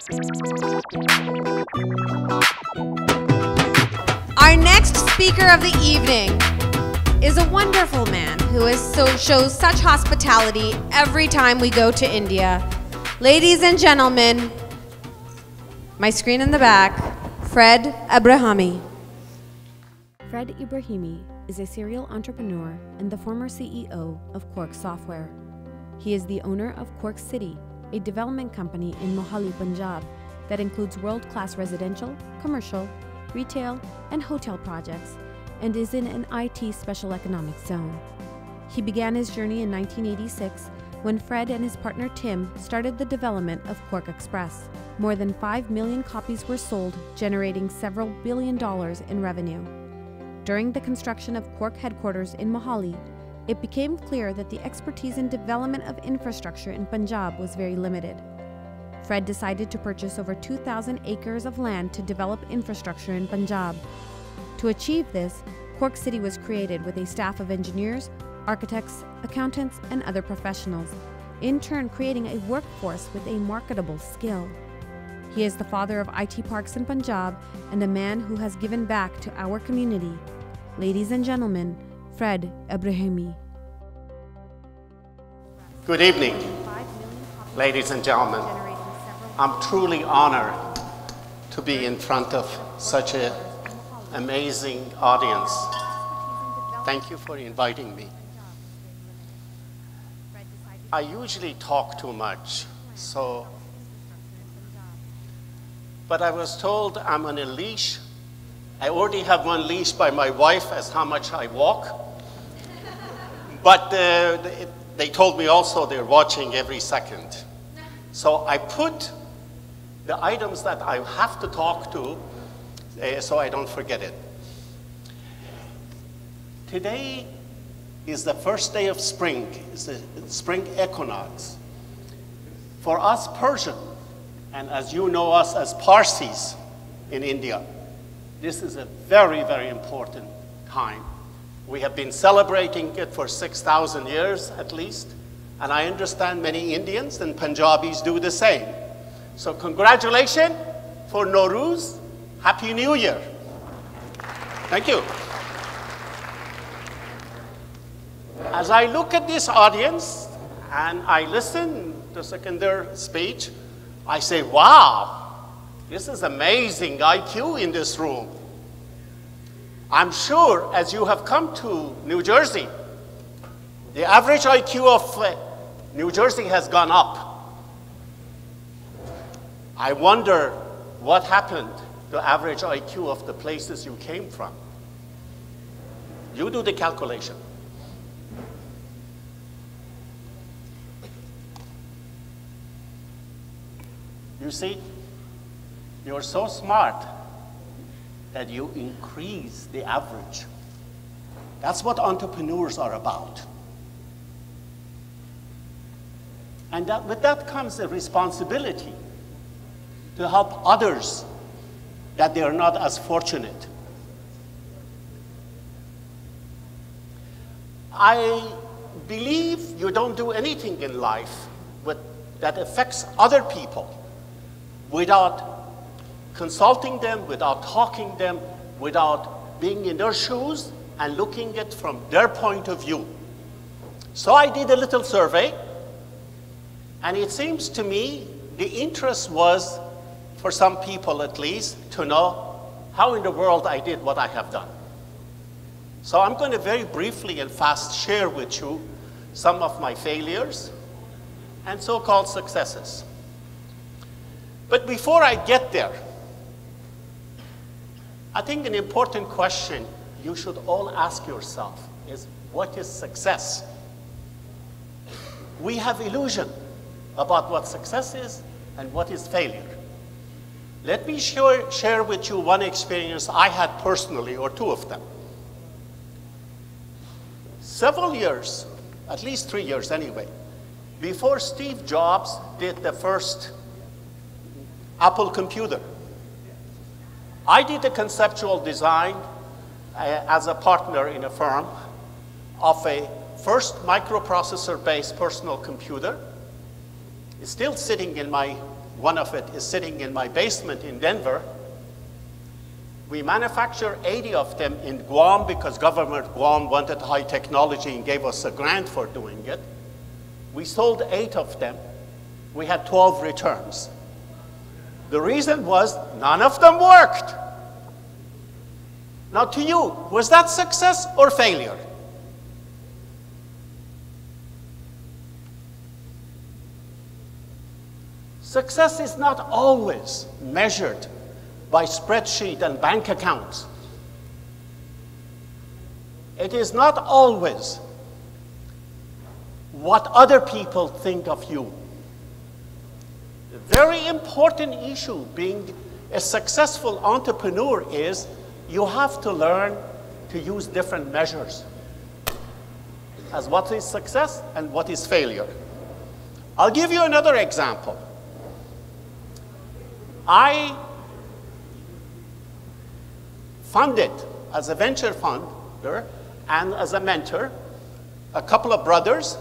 Our next speaker of the evening is a wonderful man who shows such hospitality every time we go to India. Ladies and gentlemen, my screen in the back, Fred Ebrahimi. Fred Ebrahimi is a serial entrepreneur and the former CEO of Quark Software. He is the owner of Quark City, a development company in Mohali, Punjab that includes world-class residential, commercial, retail, and hotel projects, and is in an IT special economic zone. He began his journey in 1986 when Fred and his partner Tim started the development of Quark Express. More than 5 million copies were sold, generating several $1 billion in revenue. During the construction of Quark headquarters in Mohali, it became clear that the expertise in development of infrastructure in Punjab was very limited. Fred decided to purchase over 2,000 acres of land to develop infrastructure in Punjab. To achieve this, Quark City was created with a staff of engineers, architects, accountants, and other professionals, in turn creating a workforce with a marketable skill. He is the father of IT parks in Punjab and a man who has given back to our community. Ladies and gentlemen, Fred Ebrahimi. Good evening, ladies and gentlemen. I'm truly honored to be in front of such an amazing audience. Thank you for inviting me. I usually talk too much, but I was told I'm on a leash. I already have one leash by my wife as how much I walk. But they told me also they're watching every second. So I put the items that I have to talk to so I don't forget it. Today is the first day of spring. It's the spring equinox. For us Persian, and as you know us as Parsis in India, this is a very, very important time. We have been celebrating it for 6,000 years at least, and I understand many Indians and Punjabis do the same. So congratulations for Nowruz. Happy New Year. Thank you. As I look at this audience and I listen to Secondar's speech, I say, wow, this is amazing IQ in this room. I'm sure as you have come to New Jersey, the average IQ of New Jersey has gone up. I wonder what happened to average IQ of the places you came from. You do the calculation. You see, you're so smart that you increase the average. That's what entrepreneurs are about. And with that comes a responsibility to help others that they are not as fortunate. I believe you don't do anything in life that affects other people without consulting them, without talking to them, without being in their shoes and looking at it from their point of view. So I did a little survey, and it seems to me the interest was, for some people at least, to know how in the world I did what I have done. So I'm going to very briefly and fast share with you some of my failures and so-called successes. But before I get there, I think an important question you should all ask yourself is, what is success? We have illusion about what success is and what is failure. Let me share with you one experience I had personally, or two of them. Several years, at least 3 years anyway, before Steve Jobs did the first Apple computer, I did a conceptual design as a partner in a firm of a first microprocessor-based personal computer. It's still sitting in my One of it is sitting in my basement in Denver. We manufacture 80 of them in Guam because government Guam wanted high technology and gave us a grant for doing it. We sold 8 of them. We had 12 returns. The reason was none of them worked. Now to you, was that success or failure? Success is not always measured by spreadsheet and bank accounts. It is not always what other people think of you. A very important issue being a successful entrepreneur is you have to learn to use different measures as what is success and what is failure. I'll give you another example. I funded as a venture funder and as a mentor a couple of brothers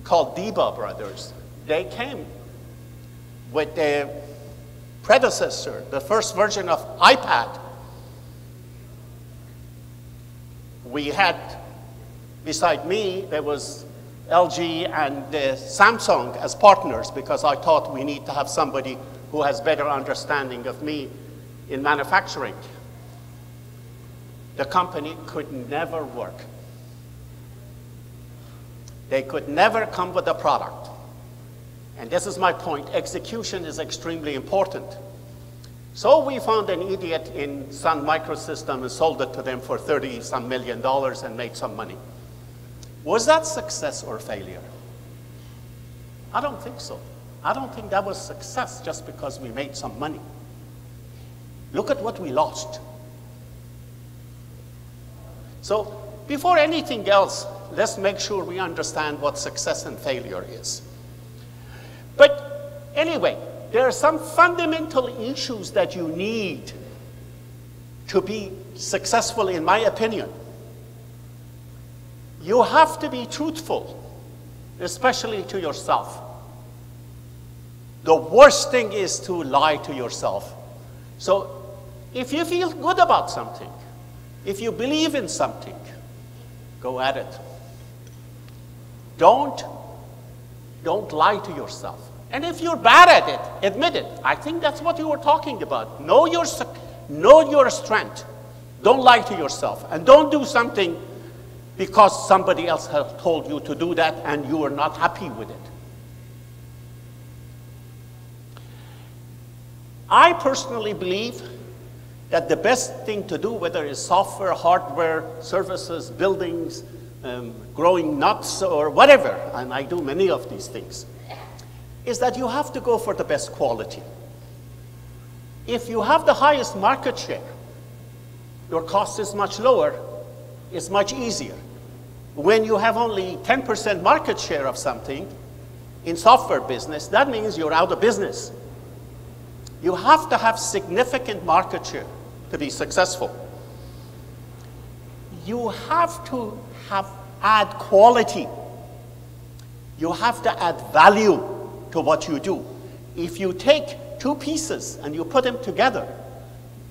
called Deba brothers. They came with their predecessor, the first version of iPad. We had, beside me, there was LG and Samsung as partners because I thought we need to have somebody who has better understanding of me in manufacturing. The company could never work. They could never come with a product. And this is my point. Execution is extremely important. So we found an idiot in Sun Microsystem and sold it to them for $30-some million and made some money. Was that success or failure? I don't think so. I don't think that was success just because we made some money. Look at what we lost. So before anything else, let's make sure we understand what success and failure is. But anyway, there are some fundamental issues that you need to be successful, in my opinion. You have to be truthful, especially to yourself. The worst thing is to lie to yourself. So if you feel good about something, if you believe in something, go at it. Don't lie to yourself. And if you're bad at it, admit it. I think that's what you were talking about. Know your strength. Don't lie to yourself. And don't do something because somebody else has told you to do that and you are not happy with it. I personally believe that the best thing to do, whether it's software, hardware, services, buildings, growing nuts or whatever, and I do many of these things, is that you have to go for the best quality. If you have the highest market share, your cost is much lower, it's much easier. When you have only 10% market share of something in software business, that means you're out of business. You have to have significant market share to be successful. You have to add quality. You have to add value to what you do. If you take two pieces and you put them together,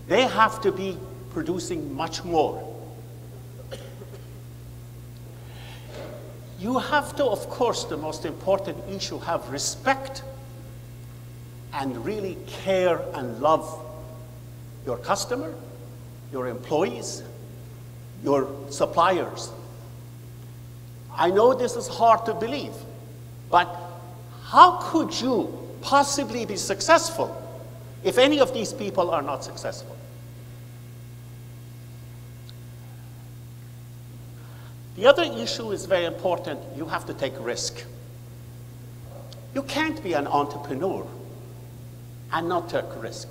they have to be producing much more. You have to, of course, the most important issue, have respect and really care and love your customer, your employees, your suppliers. I know this is hard to believe, but how could you possibly be successful if any of these people are not successful? The other issue is very important. You have to take risk. You can't be an entrepreneur and not take risk.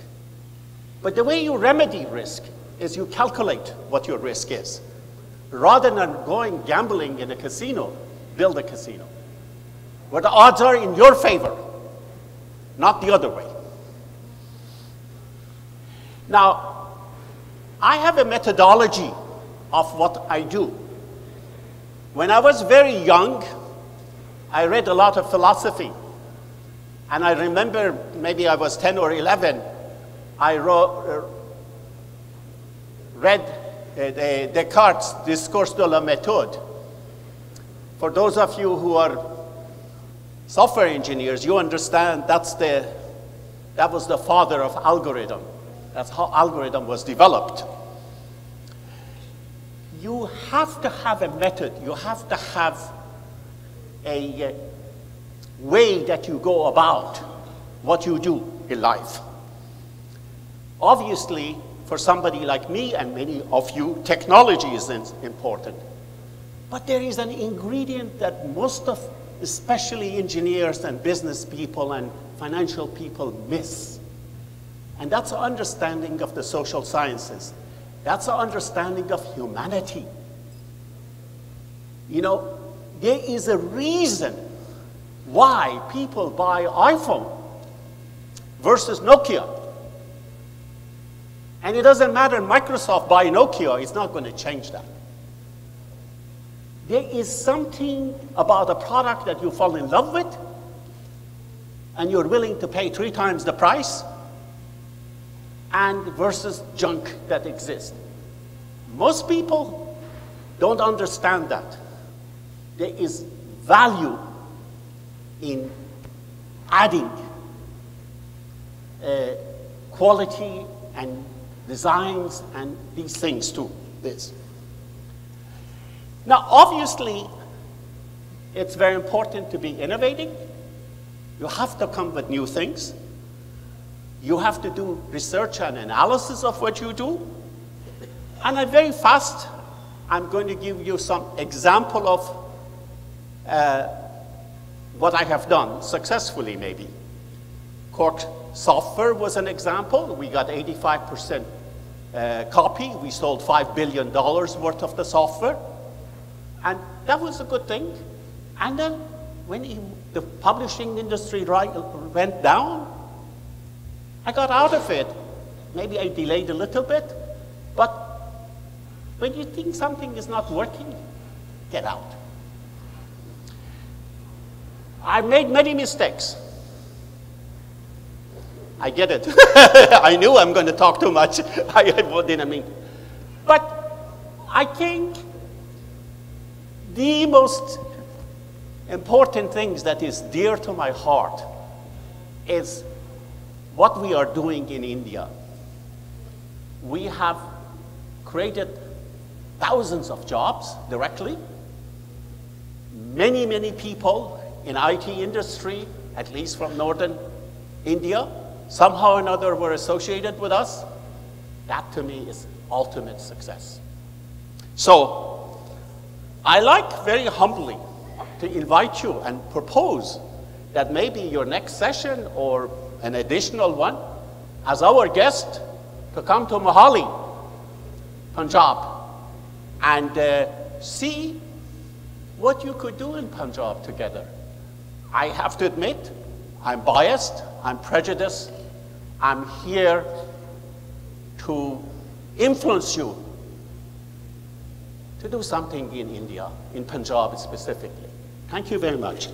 But the way you remedy risk is you calculate what your risk is. Rather than going gambling in a casino, build a casino, where the odds are in your favor, not the other way. Now, I have a methodology of what I do. When I was very young, I read a lot of philosophy. And I remember, maybe I was 10 or 11, I read Descartes' Discours de la méthode. For those of you who are software engineers, you understand that was the father of algorithm. That's how algorithm was developed. You have to have a method. You have to have a way that you go about what you do in life. Obviously, for somebody like me and many of you, technology is important. But there is an ingredient that most of, especially engineers and business people and financial people, miss. And that's an understanding of the social sciences. That's an understanding of humanity. You know, there is a reason why people buy iPhone versus Nokia. And it doesn't matter, Microsoft buy Nokia, it's not going to change that. There is something about a product that you fall in love with, and you're willing to pay 3 times the price, and versus junk that exists. Most people don't understand that. There is value in adding quality and designs and these things to this. Now, obviously, it's very important to be innovating. You have to come with new things. You have to do research and analysis of what you do. And very fast, I'm going to give you some example of what I have done successfully, maybe. Cork Software was an example. We got 85% copy. We sold $5 billion worth of the software. And that was a good thing. And then when the publishing industry went down, I got out of it. Maybe I delayed a little bit, but when you think something is not working, get out. I made many mistakes. I get it. I knew I'm going to talk too much. I didn't mean. But I think the most important things that is dear to my heart is what we are doing in India. We have created thousands of jobs directly. Many, many people in IT industry, at least from northern India, somehow or another were associated with us. That to me is ultimate success. So I like very humbly to invite you and propose that maybe your next session or an additional one, as our guest, to come to Mohali, Punjab, and see what you could do in Punjab together. I have to admit, I'm biased, I'm prejudiced, I'm here to influence you to do something in India, in Punjab specifically. Thank you very much.